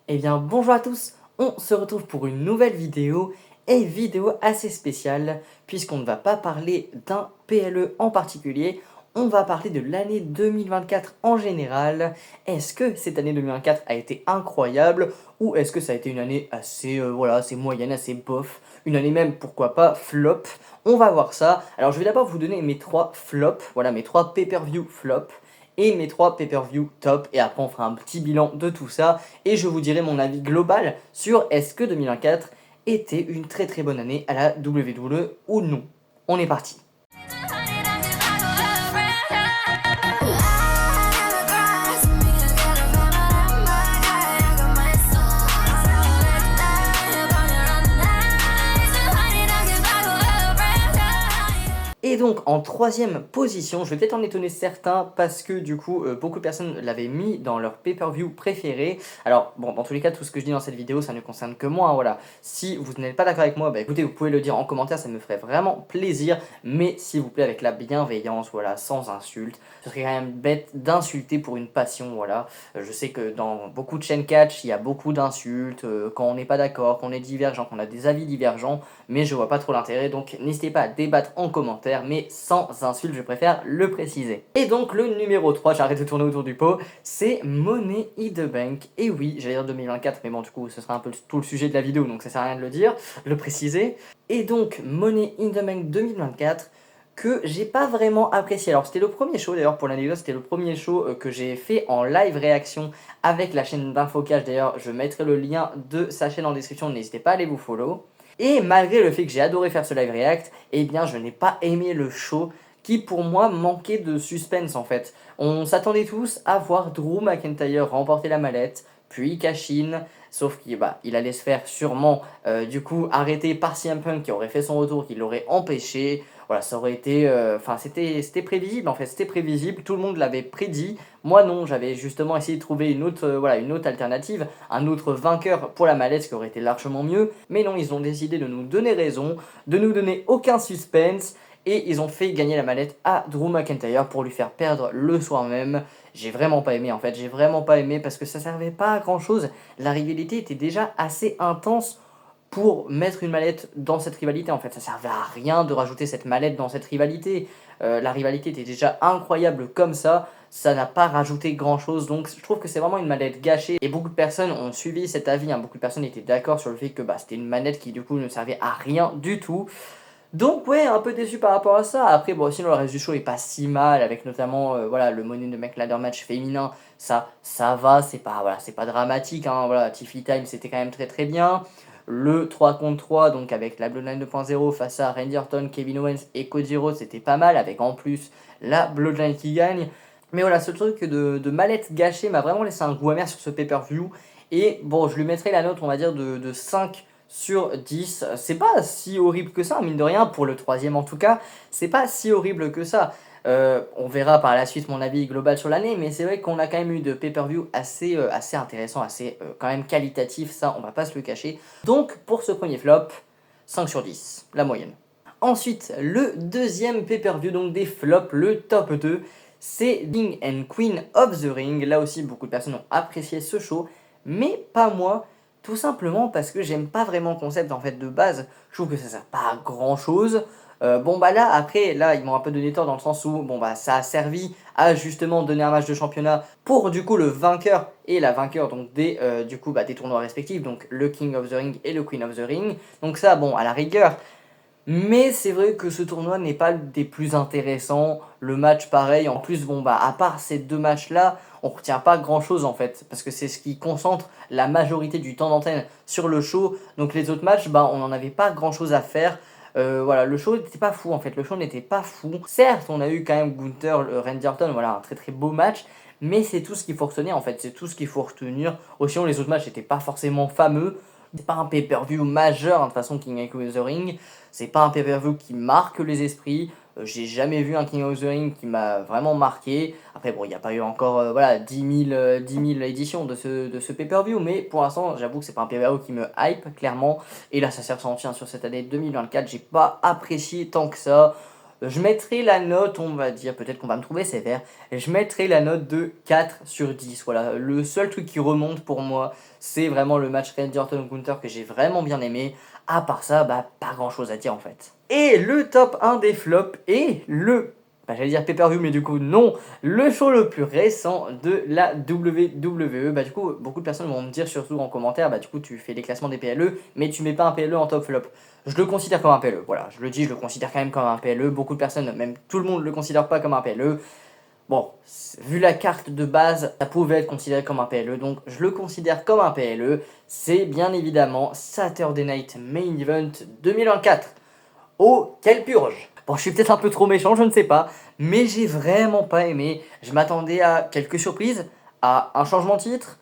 Eh bien bonjour à tous, on se retrouve pour une nouvelle vidéo et vidéo assez spéciale puisqu'on ne va pas parler d'un PLE en particulier, on va parler de l'année 2024 en général. Est-ce que cette année 2024 a été incroyable ou est-ce que ça a été une année assez, voilà, assez moyenne, assez bof, une année même pourquoi pas flop? On va voir ça. Alors je vais d'abord vous donner mes 3 flops, voilà mes 3 pay-per-view flops et mes 3 pay-per-view top et après on fera un petit bilan de tout ça et je vous dirai mon avis global sur est-ce que 2024 était une très très bonne année à la WWE ou non. On est parti. Et donc en troisième position, je vais peut-être en étonner certains parce que du coup beaucoup de personnes l'avaient mis dans leur pay-per-view préféré. Alors bon, dans tous les cas, tout ce que je dis dans cette vidéo, ça ne concerne que moi, hein, voilà. Si vous n'êtes pas d'accord avec moi, bah écoutez, vous pouvez le dire en commentaire, ça me ferait vraiment plaisir. Mais s'il vous plaît, avec la bienveillance, voilà, sans insulte. Ce serait quand même bête d'insulter pour une passion, voilà. Je sais que dans beaucoup de chaînes catch, il y a beaucoup d'insultes, quand on n'est pas d'accord, qu'on est divergent, qu'on a des avis divergents, mais je vois pas trop l'intérêt, donc n'hésitez pas à débattre en commentaire, mais sans insulte, je préfère le préciser. Et donc le numéro 3, j'arrête de tourner autour du pot, c'est Money in the Bank. Et oui, j'allais dire 2024, mais bon du coup ce sera un peu tout le sujet de la vidéo, donc ça sert à rien de le dire, de le préciser. Et donc Money in the Bank 2024, que j'ai pas vraiment apprécié. Alors c'était le premier show d'ailleurs, pour l'anecdote, c'était le premier show que j'ai fait en live réaction avec la chaîne d'Infocage. D'ailleurs je mettrai le lien de sa chaîne en description, n'hésitez pas à aller vous follow. Et malgré le fait que j'ai adoré faire ce live react, eh bien je n'ai pas aimé le show qui pour moi manquait de suspense en fait. On s'attendait tous à voir Drew McIntyre remporter la mallette, puis cash-in, sauf qu'il il allait se faire sûrement du coup arrêter par CM Punk qui aurait fait son retour, qui l'aurait empêché. Voilà, ça aurait été... Enfin, c'était prévisible en fait, c'était prévisible, tout le monde l'avait prédit. Moi non, j'avais justement essayé de trouver une autre, voilà, une autre alternative, un autre vainqueur pour la mallette, ce qui aurait été largement mieux. Mais non, ils ont décidé de nous donner raison, de nous donner aucun suspense, et ils ont fait gagner la mallette à Drew McIntyre pour lui faire perdre le soir même. J'ai vraiment pas aimé en fait, j'ai vraiment pas aimé parce que ça servait pas à grand chose. La rivalité était déjà assez intense pour mettre une mallette dans cette rivalité en fait. Ça servait à rien de rajouter cette mallette dans cette rivalité. La rivalité était déjà incroyable comme ça n'a pas rajouté grand chose, donc je trouve que c'est vraiment une mallette gâchée et beaucoup de personnes ont suivi cet avis, hein. Beaucoup de personnes étaient d'accord sur le fait que c'était une manette qui du coup ne servait à rien du tout. Donc ouais, un peu déçu par rapport à ça. Après bon, sinon le reste du show est pas si mal, avec notamment voilà, le Money in the Bank Ladder Match féminin, ça va, c'est pas, voilà, c'est pas dramatique, hein, voilà, Tiffany Time c'était quand même très très bien. Le 3 contre 3, donc avec la Bloodline 2.0 face à Randy Orton, Kevin Owens et Cody Rhodes, c'était pas mal, avec en plus la Bloodline qui gagne. Mais voilà, ce truc de mallette gâchée m'a vraiment laissé un goût amer sur ce pay-per-view. Et bon, je lui mettrai la note, on va dire, de 5 sur 10. C'est pas si horrible que ça, mine de rien, pour le troisième en tout cas. C'est pas si horrible que ça. On verra par la suite mon avis global sur l'année, mais c'est vrai qu'on a quand même eu de pay-per-view assez, assez intéressant, assez quand même qualitatif, ça on va pas se le cacher. Donc pour ce premier flop, 5 sur 10, la moyenne. Ensuite, le deuxième pay-per-view, donc des flops, le top 2, c'est King and Queen of the Ring. Là aussi, beaucoup de personnes ont apprécié ce show, mais pas moi. Tout simplement parce que j'aime pas vraiment le concept en fait de base. Je trouve que ça sert pas à grand chose. Bon bah là après là ils m'ont un peu donné tort dans le sens où bon bah ça a servi à justement donner un match de championnat pour du coup le vainqueur et la vainqueur donc des du coup des tournois respectifs, donc le King of the Ring et le Queen of the Ring. Donc ça bon à la rigueur. Mais c'est vrai que ce tournoi n'est pas des plus intéressants, le match pareil, en plus bon bah à part ces deux matchs là, on retient pas grand chose en fait, parce que c'est ce qui concentre la majorité du temps d'antenne sur le show, donc les autres matchs on n'en avait pas grand chose à faire. Voilà, le show n'était pas fou en fait, le show n'était pas fou. Certes, on a eu quand même Gunther, Randy Orton, voilà, un très très beau match, mais c'est tout ce qu'il faut retenir en fait, c'est tout ce qu'il faut retenir. Aussi, les autres matchs n'étaient pas forcément fameux. C'est pas un pay-per-view majeur, hein, de toute façon, King of the Ring. C'est pas un pay-per-view qui marque les esprits. J'ai jamais vu un King of the Ring qui m'a vraiment marqué. Après, bon, il n'y a pas eu encore voilà, 10 000 éditions de ce pay-per-view, mais pour l'instant, j'avoue que c'est pas un pay-per-view qui me hype, clairement. Et là, ça s'est ressenti sur cette année 2024. J'ai pas apprécié tant que ça. je mettrai la note, on va dire, peut-être qu'on va me trouver sévère, je mettrai la note de 4 sur 10. Voilà, le seul truc qui remonte pour moi, c'est vraiment le match Randy Orton-Gunther que j'ai vraiment bien aimé. À part ça, bah, pas grand chose à dire en fait. Et le top 1 des flops est j'allais dire pay-per-view, mais du coup non, le show le plus récent de la WWE. Bah du coup, beaucoup de personnes vont me dire, surtout en commentaire, bah du coup tu fais les classements des PLE, mais tu mets pas un PLE en top flop. Je le considère comme un PLE, voilà, je le dis, je le considère quand même comme un PLE. Beaucoup de personnes, même tout le monde le considère pas comme un PLE. Bon, vu la carte de base, ça pouvait être considéré comme un PLE, donc je le considère comme un PLE. C'est bien évidemment Saturday Night Main Event 2024. Oh, quelle purge! Bon, je suis peut-être un peu trop méchant, je ne sais pas, mais j'ai vraiment pas aimé. Je m'attendais à quelques surprises, à un changement de titre.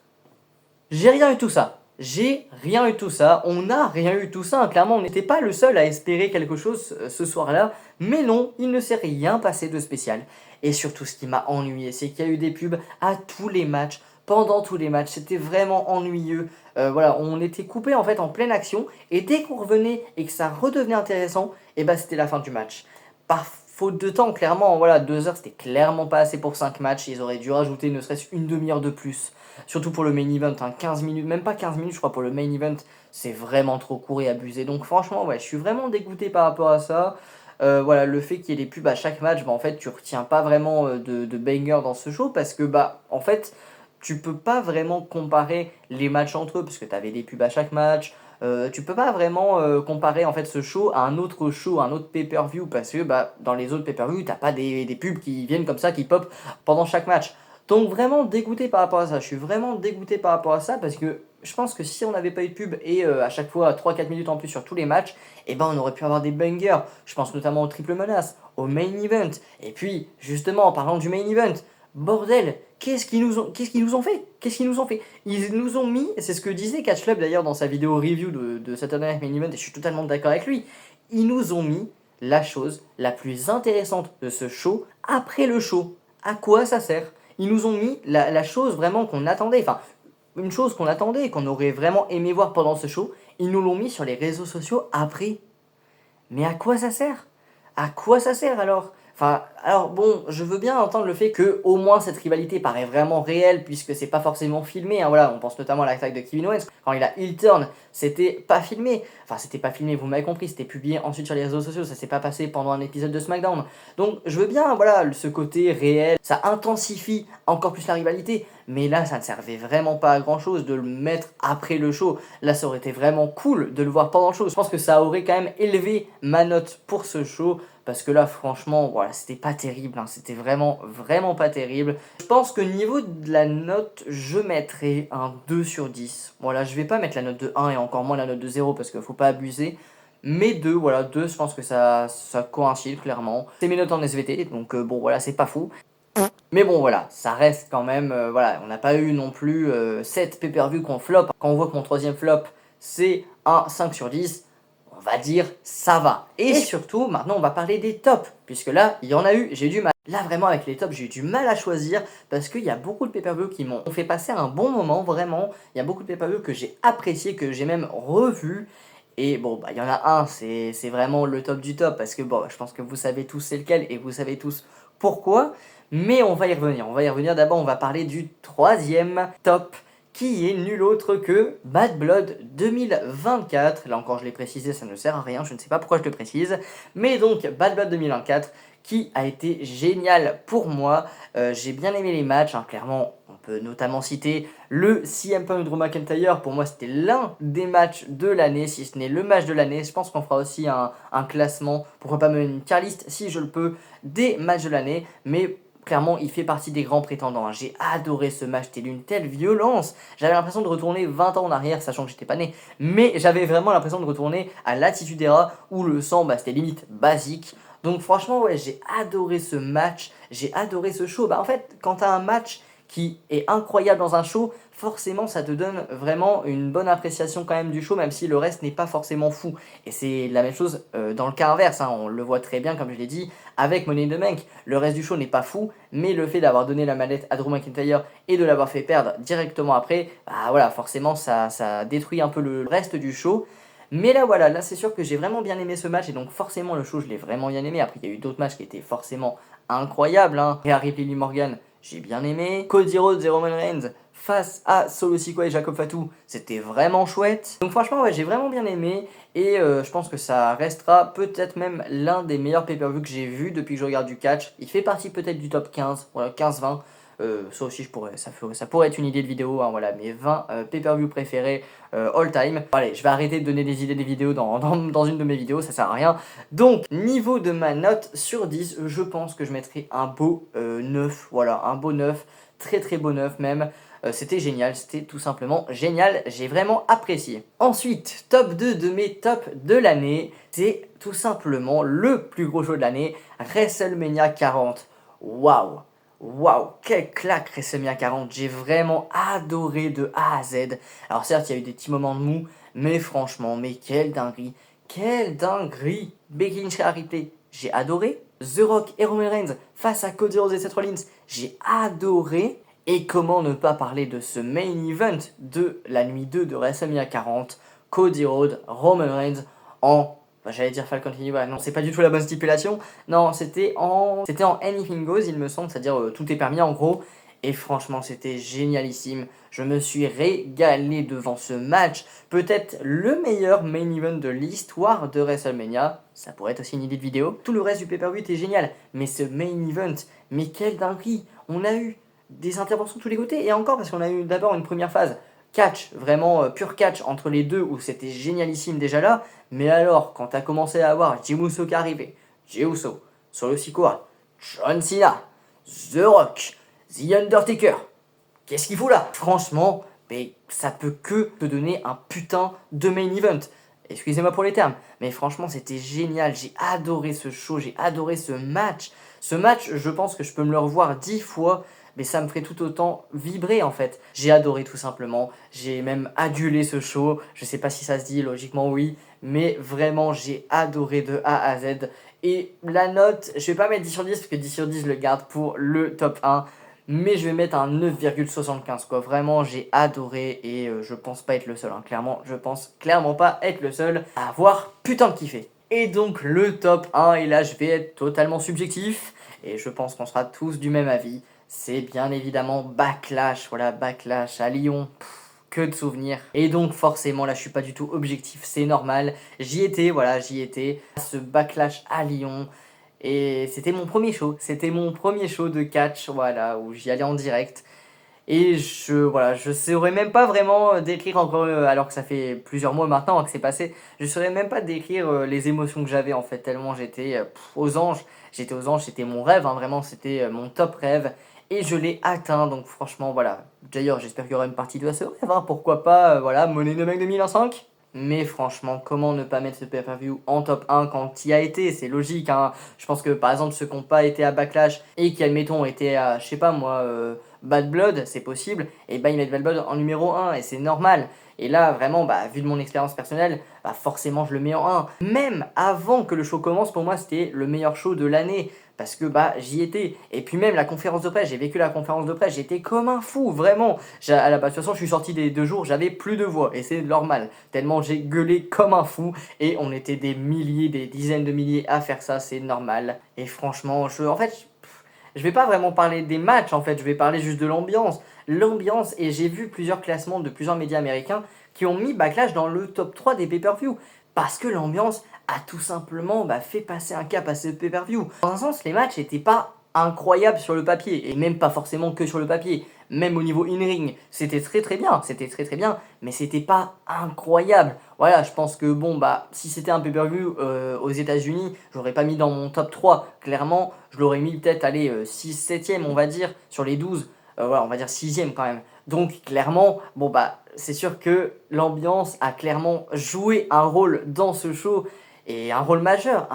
J'ai rien eu tout ça. J'ai rien eu tout ça. On n'a rien eu tout ça. Clairement, on n'était pas le seul à espérer quelque chose ce soir-là. Mais non, il ne s'est rien passé de spécial. Et surtout, ce qui m'a ennuyé, c'est qu'il y a eu des pubs à tous les matchs. Pendant tous les matchs, c'était vraiment ennuyeux. Voilà, on était coupé en fait en pleine action. Et dès qu'on revenait et que ça redevenait intéressant, et bah c'était la fin du match. Par faute de temps, clairement, voilà, 2 heures, c'était clairement pas assez pour 5 matchs. Ils auraient dû rajouter ne serait-ce une demi-heure de plus. Surtout pour le main event, hein, 15 minutes, même pas 15 minutes je crois pour le main event, c'est vraiment trop court et abusé. Donc franchement, ouais, je suis vraiment dégoûté par rapport à ça. Voilà, le fait qu'il y ait des pubs à chaque match, bah en fait tu retiens pas vraiment de banger dans ce show parce que bah en fait tu peux pas vraiment comparer les matchs entre eux parce que tu avais des pubs à chaque match. Tu peux pas vraiment comparer en fait ce show à un autre show, un autre pay-per-view parce que bah dans les autres pay-per-view t'as pas des pubs qui viennent comme ça, qui pop pendant chaque match. Donc vraiment dégoûté par rapport à ça, je suis vraiment dégoûté par rapport à ça parce que je pense que si on n'avait pas eu de pub et à chaque fois 3-4 minutes en plus sur tous les matchs, eh ben on aurait pu avoir des bangers. Je pense notamment au triple menace, au main event. Et puis justement en parlant du main event, bordel, qu'est-ce qu'ils nous ont fait? Qu'est-ce qu'ils nous ont fait? Ils nous ont mis, c'est ce que disait Catch Club d'ailleurs dans sa vidéo review de Saturday Night Main Event et je suis totalement d'accord avec lui. Ils nous ont mis la chose la plus intéressante de ce show après le show. À quoi ça sert? Ils nous ont mis la chose vraiment qu'on attendait, enfin, une chose qu'on attendait et qu'on aurait vraiment aimé voir pendant ce show, ils nous l'ont mis sur les réseaux sociaux après. Mais à quoi ça sert? À quoi ça sert alors? Enfin, alors bon, je veux bien entendre le fait que au moins cette rivalité paraît vraiment réelle puisque c'est pas forcément filmé. Hein, voilà, on pense notamment à l'attaque de Kevin Owens quand il a heel turn, c'était pas filmé. Enfin, c'était pas filmé, vous m'avez compris, c'était publié ensuite sur les réseaux sociaux, ça s'est pas passé pendant un épisode de SmackDown. Donc, je veux bien, voilà, ce côté réel, ça intensifie encore plus la rivalité. Mais là, ça ne servait vraiment pas à grand chose de le mettre après le show. Là, ça aurait été vraiment cool de le voir pendant le show. Je pense que ça aurait quand même élevé ma note pour ce show. Parce que là, franchement, voilà, c'était pas terrible. Hein. C'était vraiment, vraiment pas terrible. Je pense que niveau de la note, je mettrais un 2 sur 10. Voilà, je vais pas mettre la note de 1 et encore moins la note de 0 parce qu'il faut pas abuser. Mais 2, voilà, 2, je pense que ça coïncide clairement. C'est mes notes en SVT, donc bon, voilà, c'est pas fou. Mais bon voilà, ça reste quand même, voilà, on n'a pas eu non plus 7 pay-per-view qu'on flop. Quand on voit que mon troisième flop c'est un 5 sur 10, on va dire ça va. Et surtout, maintenant on va parler des tops, puisque là, il y en a eu, j'ai eu du mal. Là vraiment avec les tops, j'ai eu du mal à choisir, parce qu'il y a beaucoup de pay-per-view qui m'ont fait passer un bon moment, vraiment. Il y a beaucoup de pay-per-view que j'ai apprécié, que j'ai même revu. Et bon, bah il y en a un, c'est vraiment le top du top, parce que bon, je pense que vous savez tous c'est lequel, et vous savez tous pourquoi. Mais on va y revenir, D'abord, on va parler du troisième top, qui est nul autre que Bad Blood 2024. Là encore, je l'ai précisé, ça ne sert à rien, je ne sais pas pourquoi je le précise. Mais donc, Bad Blood 2024, qui a été génial pour moi. J'ai bien aimé les matchs, hein, clairement. On peut notamment citer le CM Punk Drew McIntyre. Pour moi, c'était l'un des matchs de l'année, si ce n'est le match de l'année. Je pense qu'on fera aussi un classement, pourquoi pas même une tier list, si je le peux, des matchs de l'année. Mais clairement, il fait partie des grands prétendants. Hein. J'ai adoré ce match, c'était d'une telle violence. J'avais l'impression de retourner 20 ans en arrière, sachant que j'étais pas né. Mais j'avais vraiment l'impression de retourner à l'Attitude Era, où le sang, bah, c'était limite basique. Donc franchement, ouais, j'ai adoré ce match, j'ai adoré ce show. Bah en fait, quand t'as un match qui est incroyable dans un show, forcément ça te donne vraiment une bonne appréciation quand même du show, même si le reste n'est pas forcément fou. Et c'est la même chose dans le cas inverse, hein, on le voit très bien comme je l'ai dit, avec Money in the Bank. Le reste du show n'est pas fou, mais le fait d'avoir donné la mallette à Drew McIntyre et de l'avoir fait perdre directement après, bah voilà, forcément ça détruit un peu le reste du show. Mais là voilà, là c'est sûr que j'ai vraiment bien aimé ce match et donc forcément le show je l'ai vraiment bien aimé. Après il y a eu d'autres matchs qui étaient forcément incroyables, hein. Rhea Ripley, Liv Morgan, j'ai bien aimé. Cody Rhodes et Roman Reigns face à Solo Sikoa et Jacob Fatu, c'était vraiment chouette. Donc franchement ouais, j'ai vraiment bien aimé et je pense que ça restera peut-être même l'un des meilleurs pay-per-view que j'ai vu depuis que je regarde du catch. Il fait partie peut-être du top 15, voilà 15-20. Ça aussi, ça pourrait être une idée de vidéo, hein, voilà, mes 20 pay-per-view préférés all time. Allez, je vais arrêter de donner des idées des vidéos dans une de mes vidéos, ça sert à rien. Donc, niveau de ma note sur 10, je pense que je mettrai un beau 9, voilà, un beau 9, très très beau 9 même. C'était génial, c'était tout simplement génial, j'ai vraiment apprécié. Ensuite, top 2 de mes tops de l'année, c'est tout simplement le plus gros show de l'année, WrestleMania 40. Waouh! Waouh, quelle claque WrestleMania 40, j'ai vraiment adoré de A à Z. Alors certes, il y a eu des petits moments de mou, mais franchement, mais quelle dinguerie, quelle dinguerie. Becky Lynch a Ripley, j'ai adoré. The Rock et Roman Reigns face à Cody Rhodes et Seth Rollins, j'ai adoré. Et comment ne pas parler de ce main event de la nuit 2 de WrestleMania 40, Cody Rhodes, Roman Reigns en... j'allais dire Falcon Heavy, ouais, non, c'est pas du tout la bonne stipulation. Non, c'était en Anything Goes, il me semble, c'est-à-dire tout est permis en gros. Et franchement, c'était génialissime. Je me suis régalé devant ce match. Peut-être le meilleur main event de l'histoire de WrestleMania. Ça pourrait être aussi une idée de vidéo. Tout le reste du pay-per-view était génial. Mais ce main event, mais quelle dinguerie. On a eu des interventions de tous les côtés. Et encore, parce qu'on a eu d'abord une première phase catch, vraiment pur catch entre les deux, où c'était génialissime déjà là. Mais alors, quand t'as commencé à avoir Jey Uso qui arrivait, Jey Uso, Solo Sikoa, John Cena, The Rock, The Undertaker, qu'est-ce qu'il fout là? Franchement, mais ça peut que te donner un putain de main event. Excusez-moi pour les termes, mais franchement c'était génial, j'ai adoré ce show, j'ai adoré ce match. Ce match, je pense que je peux me le revoir 10 fois, mais ça me ferait tout autant vibrer en fait. J'ai adoré tout simplement, j'ai même adulé ce show, je sais pas si ça se dit, logiquement oui, mais vraiment j'ai adoré de A à Z. Et la note, je vais pas mettre 10 sur 10 parce que 10 sur 10 je le garde pour le top 1. Mais je vais mettre un 9,75 quoi. Vraiment, j'ai adoré et je pense pas être le seul. Hein. Clairement, je pense clairement pas être le seul à avoir putain de kiffé. Et donc le top 1, et là je vais être totalement subjectif, et je pense qu'on sera tous du même avis. C'est bien évidemment Backlash, voilà, Backlash à Lyon. Que de souvenirs. Et donc forcément là je suis pas du tout objectif, c'est normal. J'y étais, voilà, j'y étais. Ce Backlash à Lyon. Et c'était mon premier show, de catch, voilà, où j'y allais en direct. Et voilà, je saurais même pas vraiment décrire encore, alors que ça fait plusieurs mois maintenant hein, que c'est passé, je saurais même pas décrire les émotions que j'avais en fait, tellement j'étais aux anges. J'étais aux anges, c'était mon rêve, hein, vraiment, c'était mon top rêve. Et je l'ai atteint, donc franchement, voilà. D'ailleurs, j'espère qu'il y aura une partie 2 à ce rêve, hein, pourquoi pas, voilà, Money in the Bank 2005. Mais franchement, comment ne pas mettre ce pay-per-view en top 1 quand il y a été? C'est logique, hein. Je pense que par exemple, ceux qui n'ont pas été à Backlash et qui, admettons, étaient à, je sais pas moi, Bad Blood, c'est possible, et bah ils mettent Bad Blood en numéro 1 et c'est normal. Et là, vraiment, bah, vu de mon expérience personnelle, bah, forcément je le mets en 1. Même avant que le show commence, pour moi, c'était le meilleur show de l'année. Parce que bah j'y étais. Et puis même la conférence de presse, j'ai vécu la conférence de presse, j'étais comme un fou, vraiment. À la base, de toute façon, je suis sorti des 2 jours, j'avais plus de voix. Et c'est normal. Tellement j'ai gueulé comme un fou. Et on était des milliers, des dizaines de milliers à faire ça, c'est normal. Et franchement, en fait, je vais pas vraiment parler des matchs, en fait, je vais parler juste de l'ambiance. L'ambiance, et j'ai vu plusieurs classements de plusieurs médias américains qui ont mis Backlash dans le top 3 des pay-per-view. Parce que l'ambiance a tout simplement fait passer un cap à ce pay-per-view. Dans un sens, les matchs n'étaient pas incroyables sur le papier, et même pas forcément que sur le papier, même au niveau in-ring, c'était très très bien, mais c'était pas incroyable. Voilà, je pense que bon, bah, si c'était un pay-per-view aux États-Unis, j'aurais pas mis dans mon top 3, clairement, je l'aurais mis peut-être, allez, 6, 7ème, on va dire, sur les 12, voilà, on va dire 6ème quand même. Donc, clairement, bon, bah, c'est sûr que l'ambiance a clairement joué un rôle dans ce show, et un rôle majeur,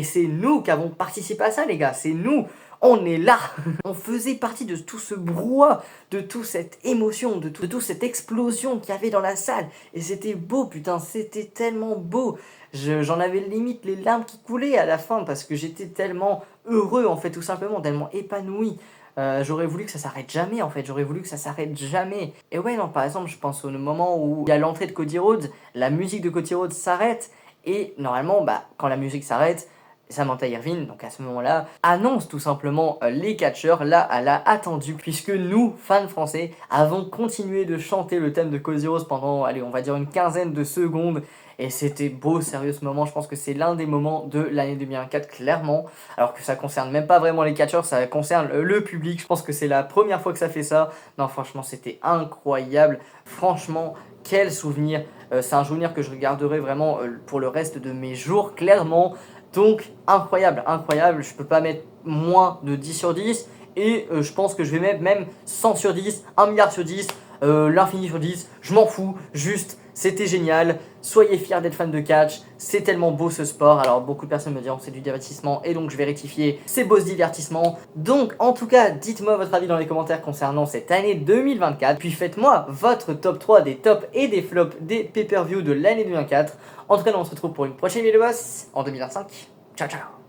Et c'est nous qui avons participé à ça, les gars, c'est nous. On est là. On faisait partie de tout ce brouhaha, de toute cette émotion, de toute cette explosion qu'il y avait dans la salle. Et c'était beau, putain, c'était tellement beau. J'en avais limite les larmes qui coulaient à la fin parce que j'étais tellement heureux, en fait, tout simplement, tellement épanoui. J'aurais voulu que ça s'arrête jamais en fait, j'aurais voulu que ça s'arrête jamais. Et ouais, non, par exemple, je pense au moment où il y a l'entrée de Cody Rhodes, la musique de Cody Rhodes s'arrête, et normalement, bah, quand la musique s'arrête, Samantha Irvine, donc à ce moment-là, annonce tout simplement les catcheurs. Là, elle a attendu, puisque nous, fans français, avons continué de chanter le thème de Cody Rhodes pendant, allez, on va dire une quinzaine de secondes. Et c'était beau, sérieux, ce moment. Je pense que c'est l'un des moments de l'année 2024, clairement. Alors que ça concerne même pas vraiment les catcheurs, ça concerne le public. Je pense que c'est la première fois que ça fait ça. Non, franchement, c'était incroyable. Franchement, quel souvenir. C'est un souvenir que je regarderai vraiment pour le reste de mes jours, clairement. Donc, incroyable, incroyable. Je peux pas mettre moins de 10 sur 10. Et je pense que je vais mettre même 100 sur 10, 1 milliard sur 10, l'infini sur 10. Je m'en fous, juste, c'était génial. Soyez fiers d'être fan de catch, c'est tellement beau ce sport. Alors beaucoup de personnes me diront c'est du divertissement et donc je vais rectifier, c'est beau ce divertissement. Donc en tout cas, dites-moi votre avis dans les commentaires concernant cette année 2024. Puis faites-moi votre top 3 des tops et des flops des pay-per-view de l'année 2024. En tout cas, on se retrouve pour une prochaine vidéo boss en 2025. Ciao ciao.